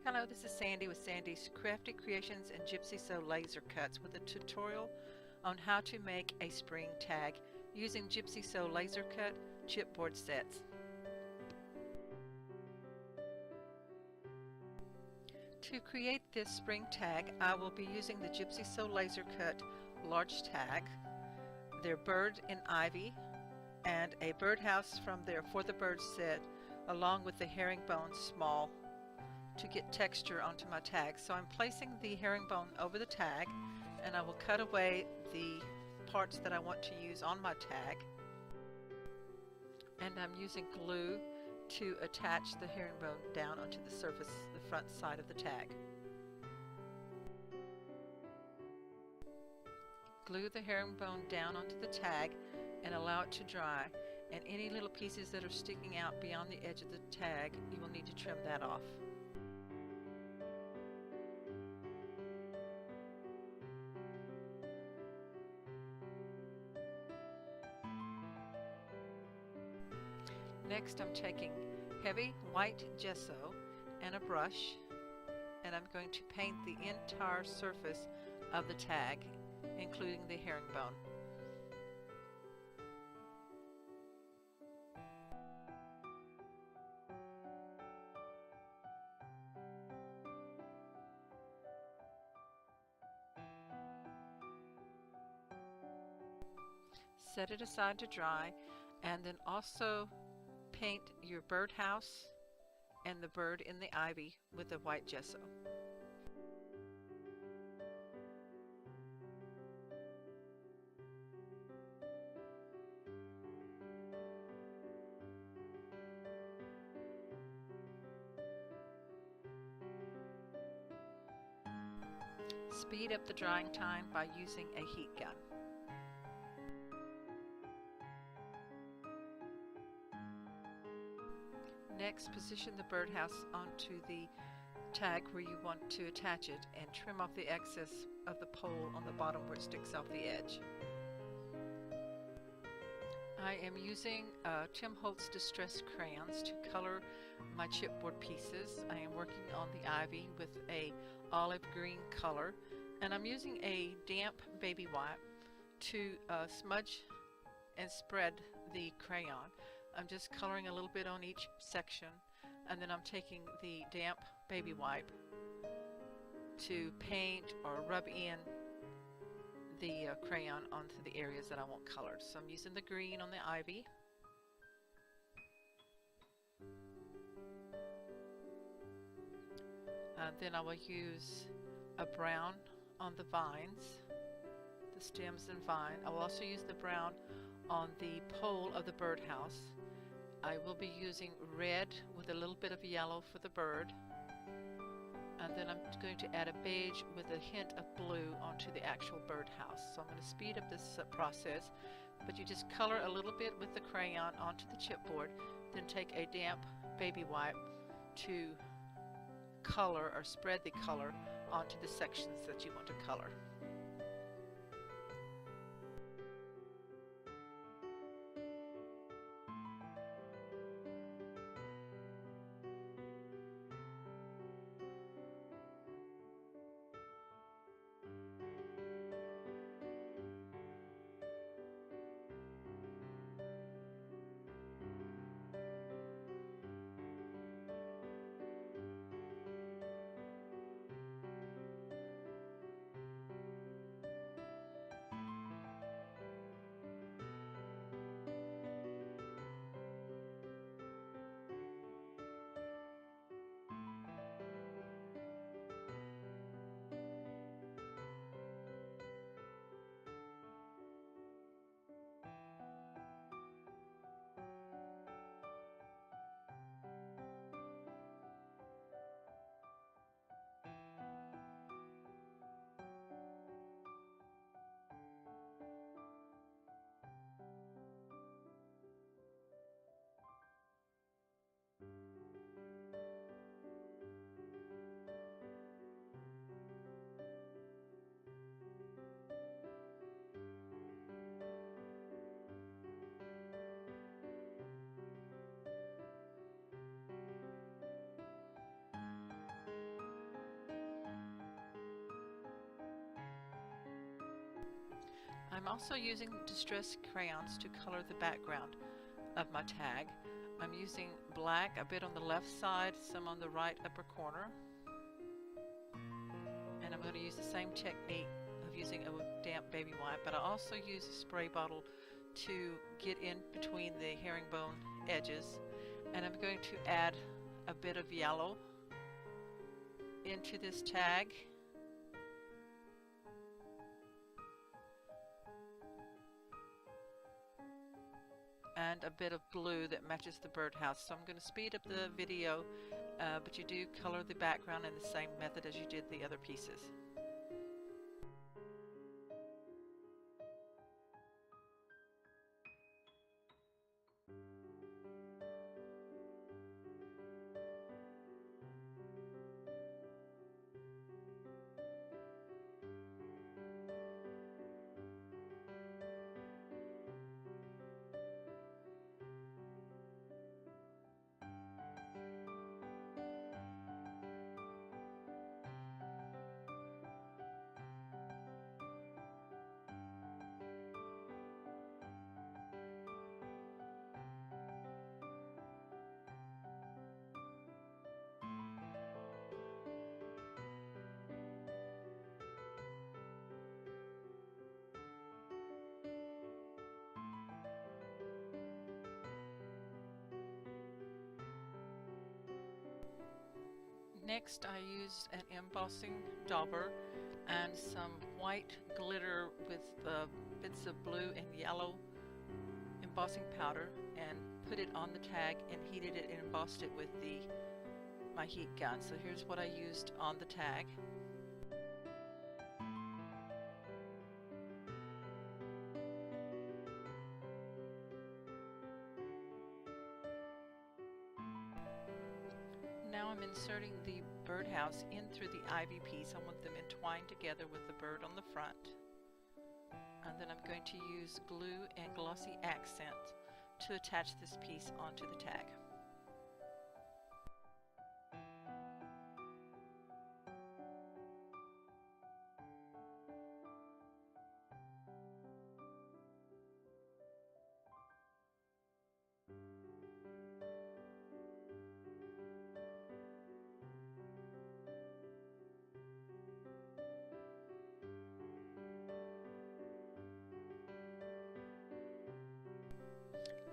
Hello, this is Sandy with Sandy's Crafty Creations and Gypsy Sew Laser Cuts with a tutorial on how to make a spring tag using Gypsy Sew Laser Cut chipboard sets. To create this spring tag, I will be using the Gypsy Sew Laser Cut large tag, their bird in ivy, and a birdhouse from their For the Birds set, along with the herringbone small to get texture onto my tag. So I'm placing the herringbone over the tag, and I will cut away the parts that I want to use on my tag, and I'm using glue to attach the herringbone down onto the surface, the front side of the tag. Glue the herringbone down onto the tag and allow it to dry, and any little pieces that are sticking out beyond the edge of the tag, you will need to trim that off. Next, I'm taking heavy white gesso and a brush, and I'm going to paint the entire surface of the tag, including the herringbone. Set it aside to dry, and then also paint your birdhouse and the bird in the ivy with the white gesso. Speed up the drying time by using a heat gun. Next, position the birdhouse onto the tag where you want to attach it and trim off the excess of the pole on the bottom where it sticks off the edge. I am using Tim Holtz Distress crayons to color my chipboard pieces. I am working on the ivy with a olive green color, and I'm using a damp baby wipe to smudge and spread the crayon. I'm just coloring a little bit on each section, and then I'm taking the damp baby wipe to paint or rub in the crayon onto the areas that I want colored. So I'm using the green on the ivy, then I will use a brown on the vines, the stems and vine. I will also use the brown on the pole of the birdhouse. I will be using red with a little bit of yellow for the bird, and then I'm going to add a beige with a hint of blue onto the actual birdhouse. So I'm going to speed up this process, but you just color a little bit with the crayon onto the chipboard, then take a damp baby wipe to color or spread the color onto the sections that you want to color. I'm also using distress crayons to color the background of my tag. I'm using black a bit on the left side, some on the right upper corner. And I'm going to use the same technique of using a damp baby wipe, but I also use a spray bottle to get in between the herringbone edges. And I'm going to add a bit of yellow into this tag. And a bit of blue that matches the birdhouse. So I'm going to speed up the video, but you do color the background in the same method as you did the other pieces. Next, I used an embossing dauber and some white glitter with bits of blue and yellow embossing powder, and put it on the tag and heated it and embossed it with my heat gun. So here's what I used on the tag. Now I'm inserting the birdhouse in through the ivy piece. I want them entwined together with the bird on the front. And then I'm going to use glue and glossy accent to attach this piece onto the tag.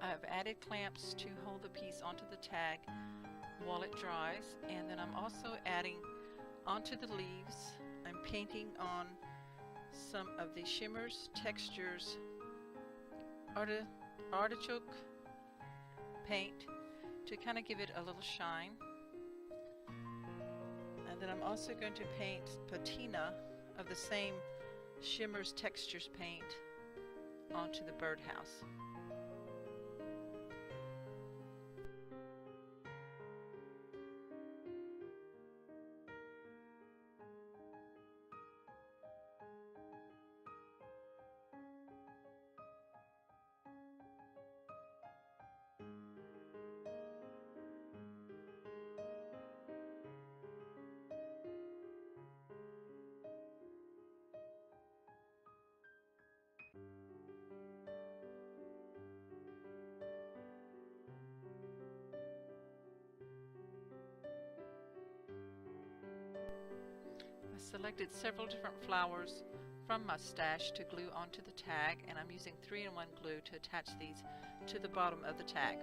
I've added clamps to hold the piece onto the tag while it dries, and then I'm also adding onto the leaves, I'm painting on some of the shimmers, textures, artichoke paint to kind of give it a little shine. And then I'm also going to paint patina of the same shimmers, textures paint onto the birdhouse. I selected several different flowers from my stash to glue onto the tag, and I'm using 3-in-1 glue to attach these to the bottom of the tag.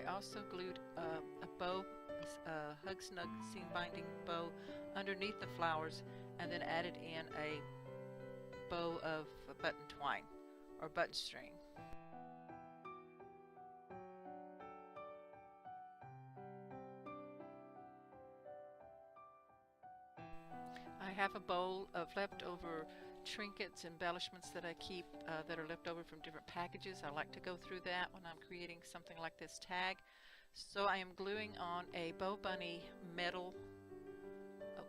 I also glued a bow, a hug snug seam binding bow underneath the flowers, and then added in a bow of button twine or button string. I have a bowl of leftover trinkets, embellishments that I keep that are left over from different packages. I like to go through that when I'm creating something like this tag. So I am gluing on a Bow Bunny metal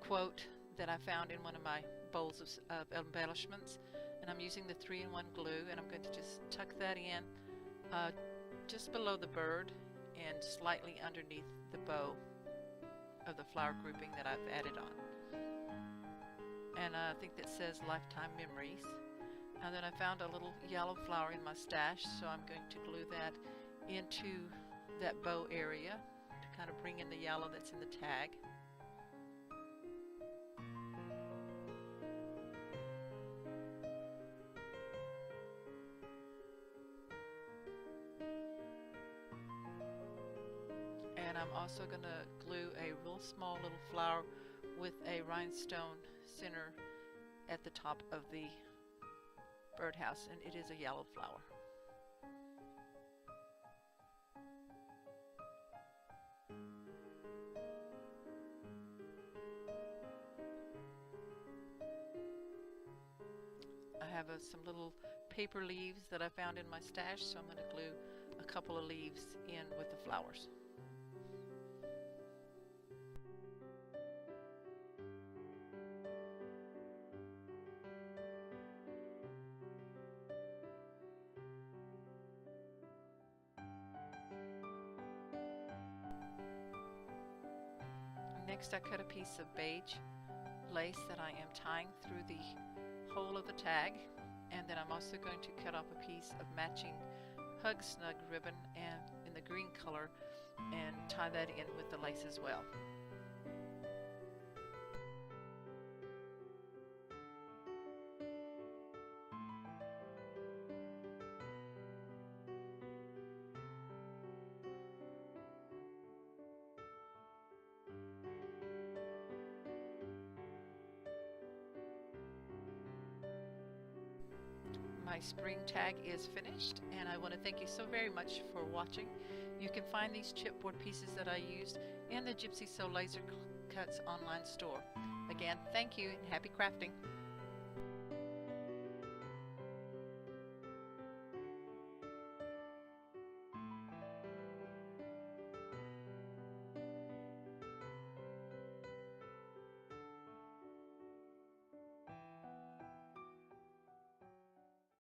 quote that I found in one of my bowls of embellishments, and I'm using the 3-in-1 glue, and I'm going to just tuck that in just below the bird and slightly underneath the bow of the flower grouping that I've added on. And I think that says Lifetime Memories. And then I found a little yellow flower in my stash, so I'm going to glue that into that bow area to kind of bring in the yellow that's in the tag. And I'm also going to glue a real small little flower with a rhinestone center at the top of the birdhouse, and it is a yellow flower. I have some little paper leaves that I found in my stash, so I'm going to glue a couple of leaves in with the flowers. Next, I cut a piece of beige lace that I am tying through the hole of the tag, and then I'm also going to cut off a piece of matching Hug Snug ribbon and in the green color and tie that in with the lace as well. My spring tag is finished, and I want to thank you so very much for watching. You can find these chipboard pieces that I used in the Gypsy Sew Laser Cuts online store. Again, thank you and happy crafting.